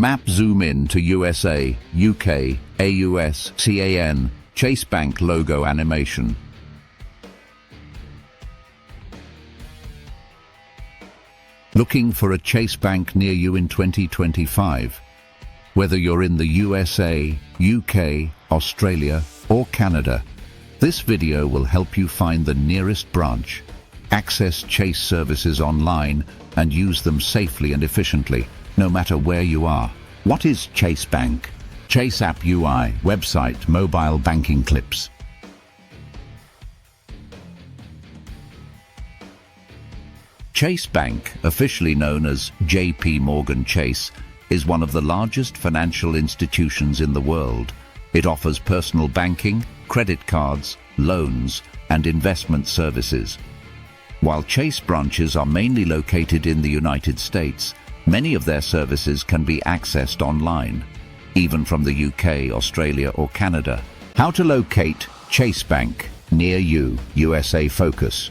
Map zoom in to USA, UK, AUS, CAN, Chase Bank logo animation. Looking for a Chase Bank near you in 2025? Whether you're in the USA, UK, Australia, or Canada, this video will help you find the nearest branch, access Chase services online, and use them safely and efficiently, no matter where you are. What is Chase Bank? Chase App UI, website, mobile banking clips. Chase Bank, officially known as JP Morgan Chase, is one of the largest financial institutions in the world. It offers personal banking, credit cards, loans, and investment services. While Chase branches are mainly located in the United States, many of their services can be accessed online, even from the UK, Australia, or Canada. How to locate Chase Bank near you, USA Focus.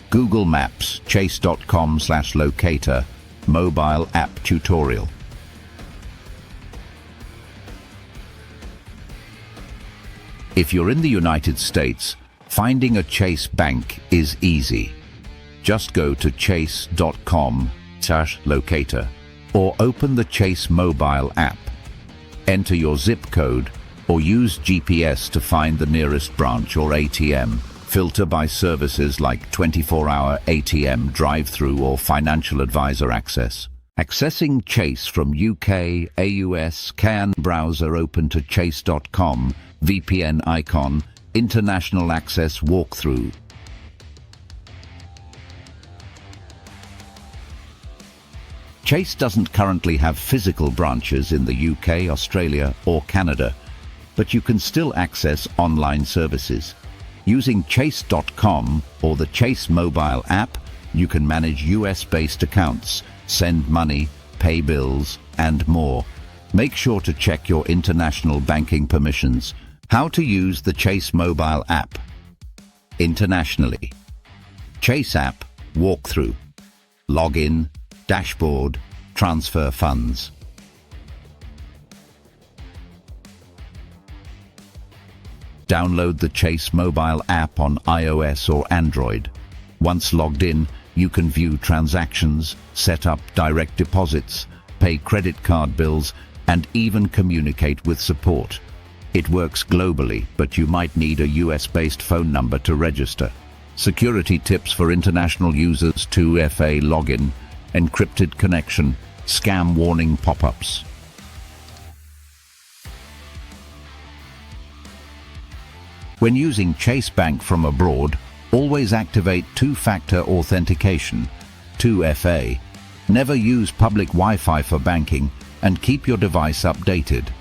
Google Maps, chase.com/locator, mobile app tutorial. If you're in the United States, finding a Chase Bank is easy. Just go to chase.com/locator or open the Chase mobile app. Enter your zip code or use GPS to find the nearest branch or ATM. Filter by services like 24-hour ATM, drive-through, or financial advisor access. Accessing Chase from UK, AUS, CAN browser, open to chase.com, VPN icon, international access walkthrough. Chase doesn't currently have physical branches in the UK, Australia, or Canada, but you can still access online services. Using chase.com or the Chase mobile app, you can manage US-based accounts, send money, pay bills, and more. Make sure to check your international banking permissions. How to use the Chase mobile app internationally. Chase app walkthrough. Login, dashboard, transfer funds. Download the Chase mobile app on iOS or Android. Once logged in, you can view transactions, set up direct deposits, pay credit card bills, and even communicate with support. It works globally, but you might need a US-based phone number to register. Security tips for international users: 2FA login, encrypted connection, scam warning pop-ups. When using Chase Bank from abroad, always activate two-factor authentication, 2FA. Never use public Wi-Fi for banking, and keep your device updated.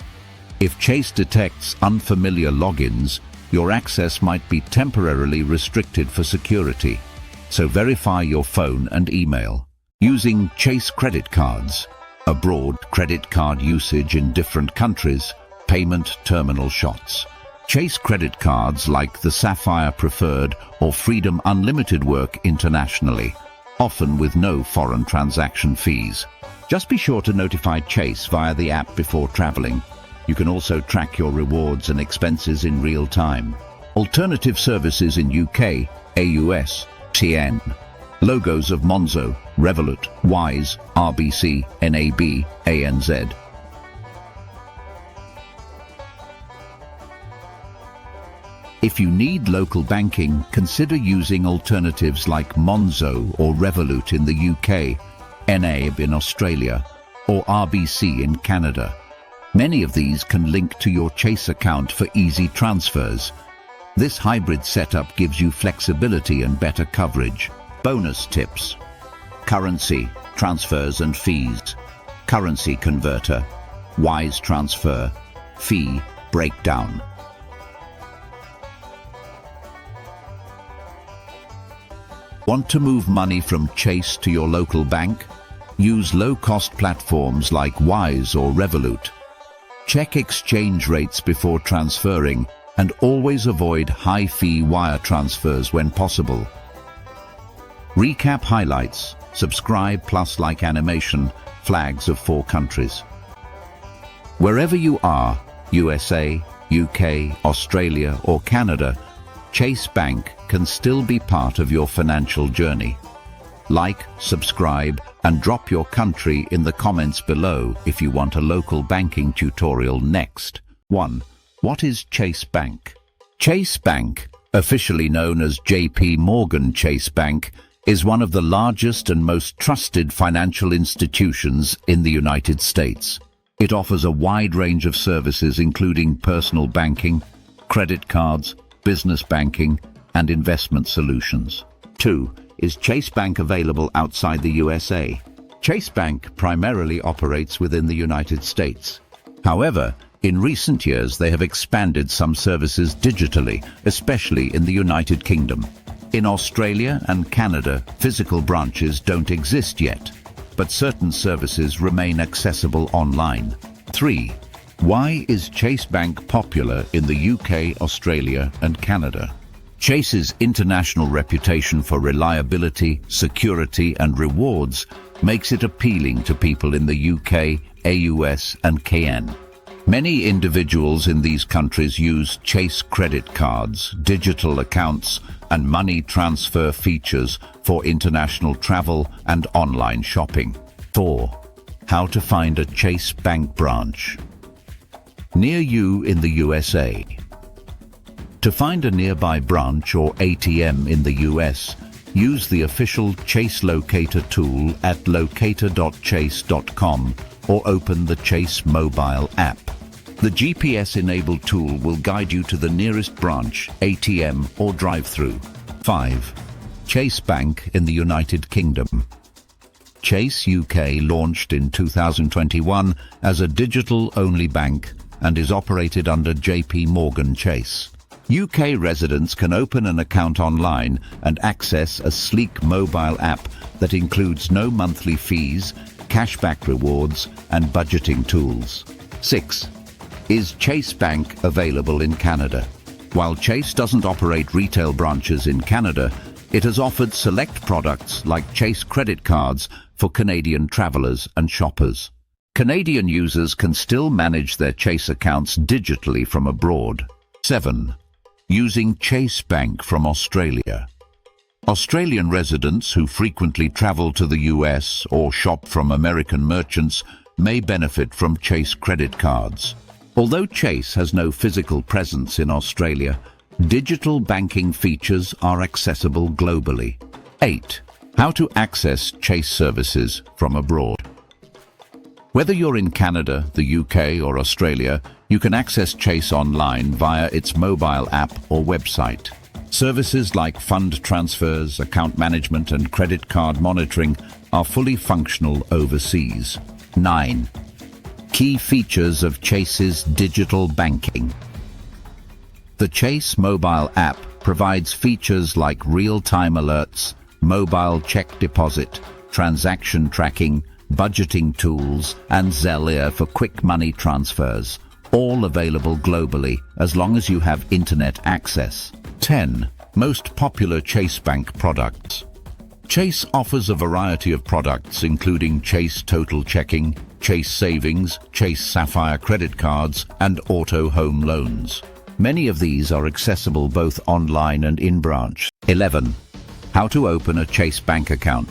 If Chase detects unfamiliar logins, your access might be temporarily restricted for security, so verify your phone and email. Using Chase credit cards. Abroad, credit card usage in different countries, payment terminal shots. Chase credit cards like the Sapphire Preferred or Freedom Unlimited work internationally, often with no foreign transaction fees. Just be sure to notify Chase via the app before traveling. You can also track your rewards and expenses in real time. Alternative services in UK, AUS, CAN. Logos of Monzo, Revolut, Wise, RBC, NAB, ANZ. If you need local banking, consider using alternatives like Monzo or Revolut in the UK, NAB in Australia, or RBC in Canada. Many of these can link to your Chase account for easy transfers. This hybrid setup gives you flexibility and better coverage. Bonus tips: currency, transfers and fees, currency converter, Wise transfer, fee breakdown. Want to move money from Chase to your local bank? Use low-cost platforms like Wise or Revolut. Check exchange rates before transferring and always avoid high-fee wire transfers when possible. Recap highlights, subscribe plus like animation, flags of 4 countries. Wherever you are, USA, UK, Australia or Canada, Chase Bank can still be part of your financial journey. Like, subscribe, and drop your country in the comments below if you want a local banking tutorial next. 1. What is Chase Bank? Chase Bank, officially known as JP Morgan Chase Bank, is one of the largest and most trusted financial institutions in the United States. It offers a wide range of services including personal banking, credit cards, business banking, and investment solutions. 2. Is Chase Bank available outside the USA? Chase Bank primarily operates within the United States. However, in recent years they have expanded some services digitally, especially in the United Kingdom. In Australia and Canada, physical branches don't exist yet, but certain services remain accessible online. 3. Why is Chase Bank popular in the UK, Australia and Canada? Chase's international reputation for reliability, security and rewards makes it appealing to people in the UK, AUS and KN. Many individuals in these countries use Chase credit cards, digital accounts and money transfer features for international travel and online shopping. 4. How to find a Chase Bank branch near you in the USA. To find a nearby branch or ATM in the US, use the official Chase Locator tool at locator.chase.com or open the Chase mobile app. The GPS-enabled tool will guide you to the nearest branch, ATM or drive-through. 5. Chase Bank in the United Kingdom. Chase UK launched in 2021 as a digital-only bank and is operated under JP Morgan Chase. UK residents can open an account online and access a sleek mobile app that includes no monthly fees, cashback rewards, and budgeting tools. 6. Is Chase Bank available in Canada? While Chase doesn't operate retail branches in Canada, it has offered select products like Chase credit cards for Canadian travelers and shoppers. Canadian users can still manage their Chase accounts digitally from abroad. 7. Using Chase Bank from Australia. Australian residents who frequently travel to the US or shop from American merchants may benefit from Chase credit cards. Although Chase has no physical presence in Australia, digital banking features are accessible globally. 8. How to access Chase services from abroad. Whether you're in Canada, the UK or Australia, you can access Chase online via its mobile app or website. Services like fund transfers, account management and credit card monitoring are fully functional overseas. 9. Key features of Chase's digital banking. The Chase mobile app provides features like real-time alerts, mobile check deposit, transaction tracking, budgeting tools, and Zelle for quick money transfers, all available globally as long as you have internet access. 10. Most popular Chase Bank products. Chase offers a variety of products including Chase Total Checking, Chase Savings, Chase Sapphire credit cards, and auto home loans. Many of these are accessible both online and in-branch. 11. How to open a Chase Bank account.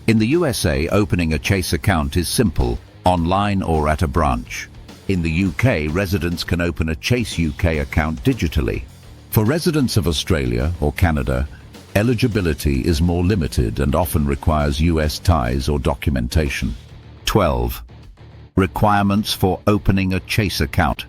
In the USA, opening a Chase account is simple, online or at a branch. In the UK, residents can open a Chase UK account digitally. For residents of Australia or Canada, eligibility is more limited and often requires US ties or documentation. 12. Requirements for opening a Chase account.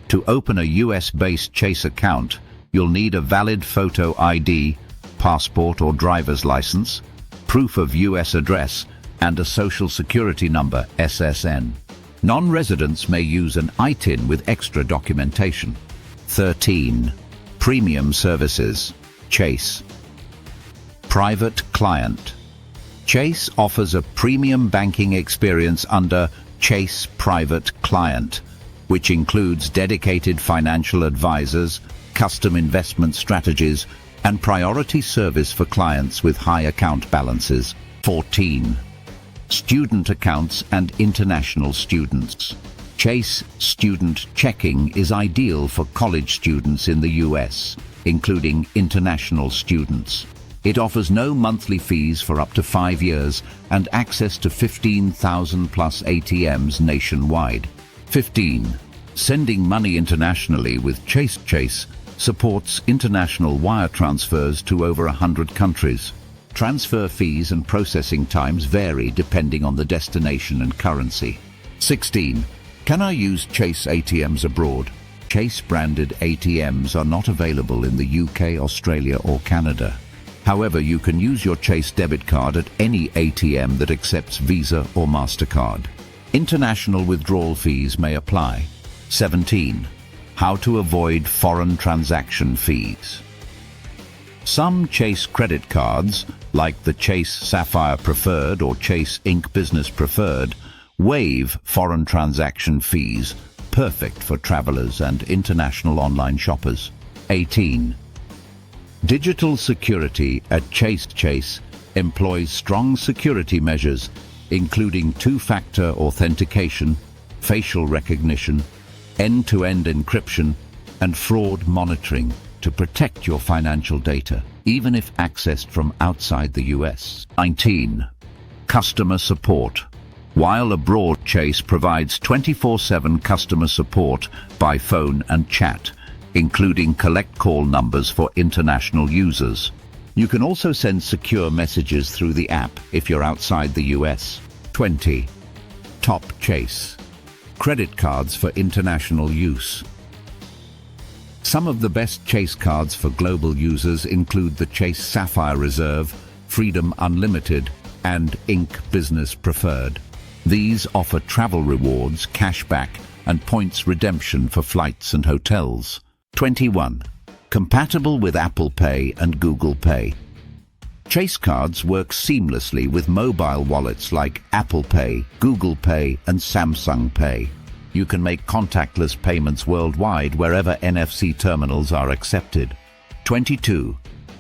To open a US-based Chase account, you'll need a valid photo ID, passport or driver's license, proof of US address, and a Social Security number, SSN. Non-residents may use an ITIN with extra documentation. 13. Premium services. Chase. Private client. Chase offers a premium banking experience under Chase Private Client, which includes dedicated financial advisors, custom investment strategies, and priority service for clients with high account balances. 14. Student accounts and international students. Chase Student Checking is ideal for college students in the US, including international students. It offers no monthly fees for up to 5 years and access to 15,000 plus ATMs nationwide. 15. Sending money internationally with Chase. Chase supports international wire transfers to over 100 countries. Transfer fees and processing times vary depending on the destination and currency. 16. Can I use Chase ATMs abroad? Chase-branded ATMs are not available in the UK, Australia or Canada. However, you can use your Chase debit card at any ATM that accepts Visa or MasterCard. International withdrawal fees may apply. 17. How to avoid foreign transaction fees. Some Chase credit cards, like the Chase Sapphire Preferred or Chase Ink Business Preferred, waive foreign transaction fees, perfect for travelers and international online shoppers. 18. Digital security at Chase. Chase employs strong security measures, including two-factor authentication, facial recognition, end-to-end encryption, and fraud monitoring to protect your financial data, even if accessed from outside the US. 19. Customer support. While abroad, Chase provides 24/7 customer support by phone and chat, including collect call numbers for international users. You can also send secure messages through the app if you're outside the US. 20. Top Chase. Credit cards for international use. Some of the best Chase cards for global users include the Chase Sapphire Reserve, Freedom Unlimited, and Ink Business Preferred. These offer travel rewards, cashback, and points redemption for flights and hotels. 21. Compatible with Apple Pay and Google Pay. Chase cards work seamlessly with mobile wallets like Apple Pay, Google Pay, and Samsung Pay. You can make contactless payments worldwide wherever NFC terminals are accepted. 22.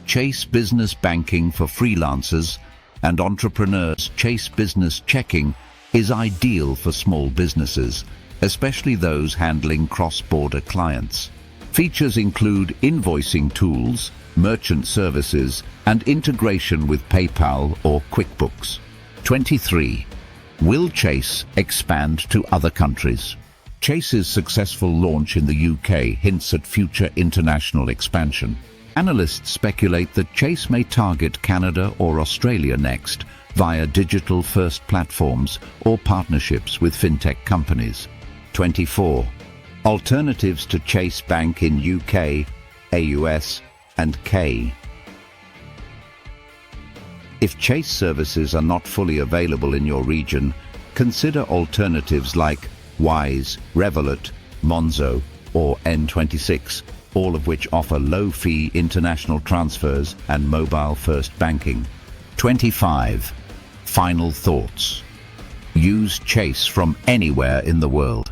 Chase Business Banking for freelancers and entrepreneurs. Chase Business Checking is ideal for small businesses, especially those handling cross-border clients. Features include invoicing tools, merchant services, and integration with PayPal or QuickBooks. 23. Will Chase expand to other countries? Chase's successful launch in the UK hints at future international expansion. Analysts speculate that Chase may target Canada or Australia next via digital-first platforms or partnerships with fintech companies. 24. Alternatives to Chase Bank in UK, AUS, and K. If Chase services are not fully available in your region, consider alternatives like Wise, Revolut, Monzo, or N26, all of which offer low-fee international transfers and mobile-first banking. 25. Final thoughts. Use Chase from anywhere in the world.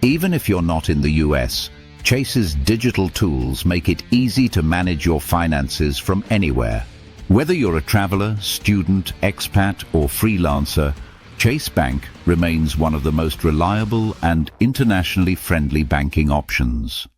Even if you're not in the US, Chase's digital tools make it easy to manage your finances from anywhere. Whether you're a traveler, student, expat, or freelancer, Chase Bank remains one of the most reliable and internationally friendly banking options.